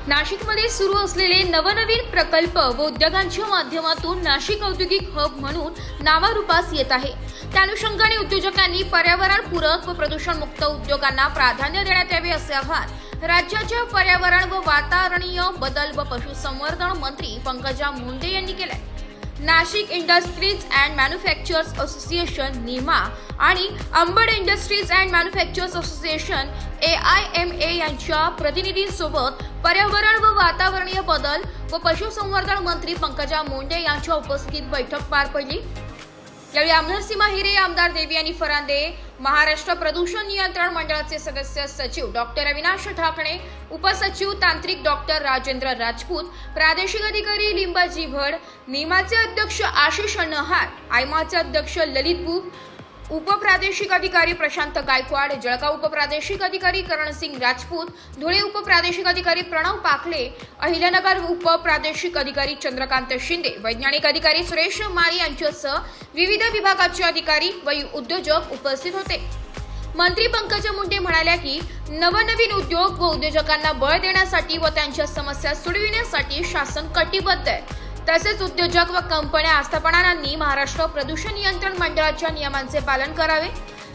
नाशिकमध्ये सुरू असलेले नवनवीन प्रकल्प व उद्योगांच्या माध्यमातून नाशिक औद्योगिक हब म्हणून नावारूपास येत आहे। त्या अनुषंगाने उद्योजकांनी पर्यावरणपूरक व प्रदूषणमुक्त उद्योगांना प्राधान्य देण्यात यावे असे आवाहन राज्याच्या पर्यावरण व वातावरणीय बदल व पशुसंवर्धन मंत्री पंकजा मुंडे यांनी केले। Nashik industries and manufacturers association Nima आणि Ambad industries and manufacturers association AIMA यांच्या प्रतिनिधींसोबत पर्यावरण व वातावरणीय बदल व पशुसंवर्धन मंत्री पंकजा मुंडे यांच्या उपस्थितीत बैठक पार पडली। यावेळी आमदार सीमा हिरे, आमदार देवयानी फरांदे, महाराष्ट्र प्रदूषण नियंत्रण मंडळाचे सदस्य सचिव डॉक्टर अविनाश ठाकणे, उपसचिव तांत्रिक डॉक्टर राजेंद्र राजपूत, प्रादेशिक अधिकारी लिंबाजी भड, निमाचे अध्यक्ष आशिष नहार, आयमाचे अध्यक्ष ललित बुब, उपप्रादेशिक अधिकारी प्रशांत गायकवाड, जळगाव उपप्रादेशिक अधिकारी करणसिंग राजपूत, धुळे उपप्रादेशिक अधिकारी प्रणव पाखले, अहिल्यानगर उपप्रादेशिक अधिकारी चंद्रकांत शिंदे, वैज्ञानिक अधिकारी सुरेश माळी यांच्यासह विविध विभागाचे अधिकारी व उद्योजक उपस्थित होते। मंत्री पंकजा मुंडे म्हणाल्या की नवनवीन उद्योग व उद्योजकांना बळ देण्यासाठी व त्यांच्या समस्या सोडविण्यासाठी शासन कटिबद्ध आहे। तसेच उद्योजक व कंपन्या आस्थापनांनी महाराष्ट्र प्रदूषण नियंत्रण मंडळाच्या नियमांचे पालन करावे।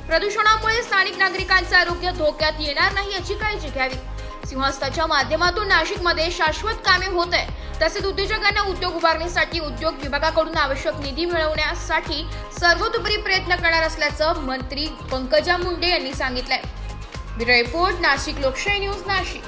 प्रदूषणामुळे स्थानिक नागरिकांचे आरोग्य धोक्यात येणार नाही याची काळजी घ्यावी। सिंहस्थाच्या माध्यमातून नाशिकमध्ये शाश्वत कामे होत आहे। तसेच उद्योजकांना उद्योग उभारणीसाठी उद्योग विभागाकडून आवश्यक निधी मिळवण्यासाठी सर्वतोपरी प्रयत्न करणार असल्याचं मंत्री पंकजा मुंडे यांनी सांगितलंय। ब्युरो रिपोर्ट, नाशिक लोकशाही न्यूज, नाशिक।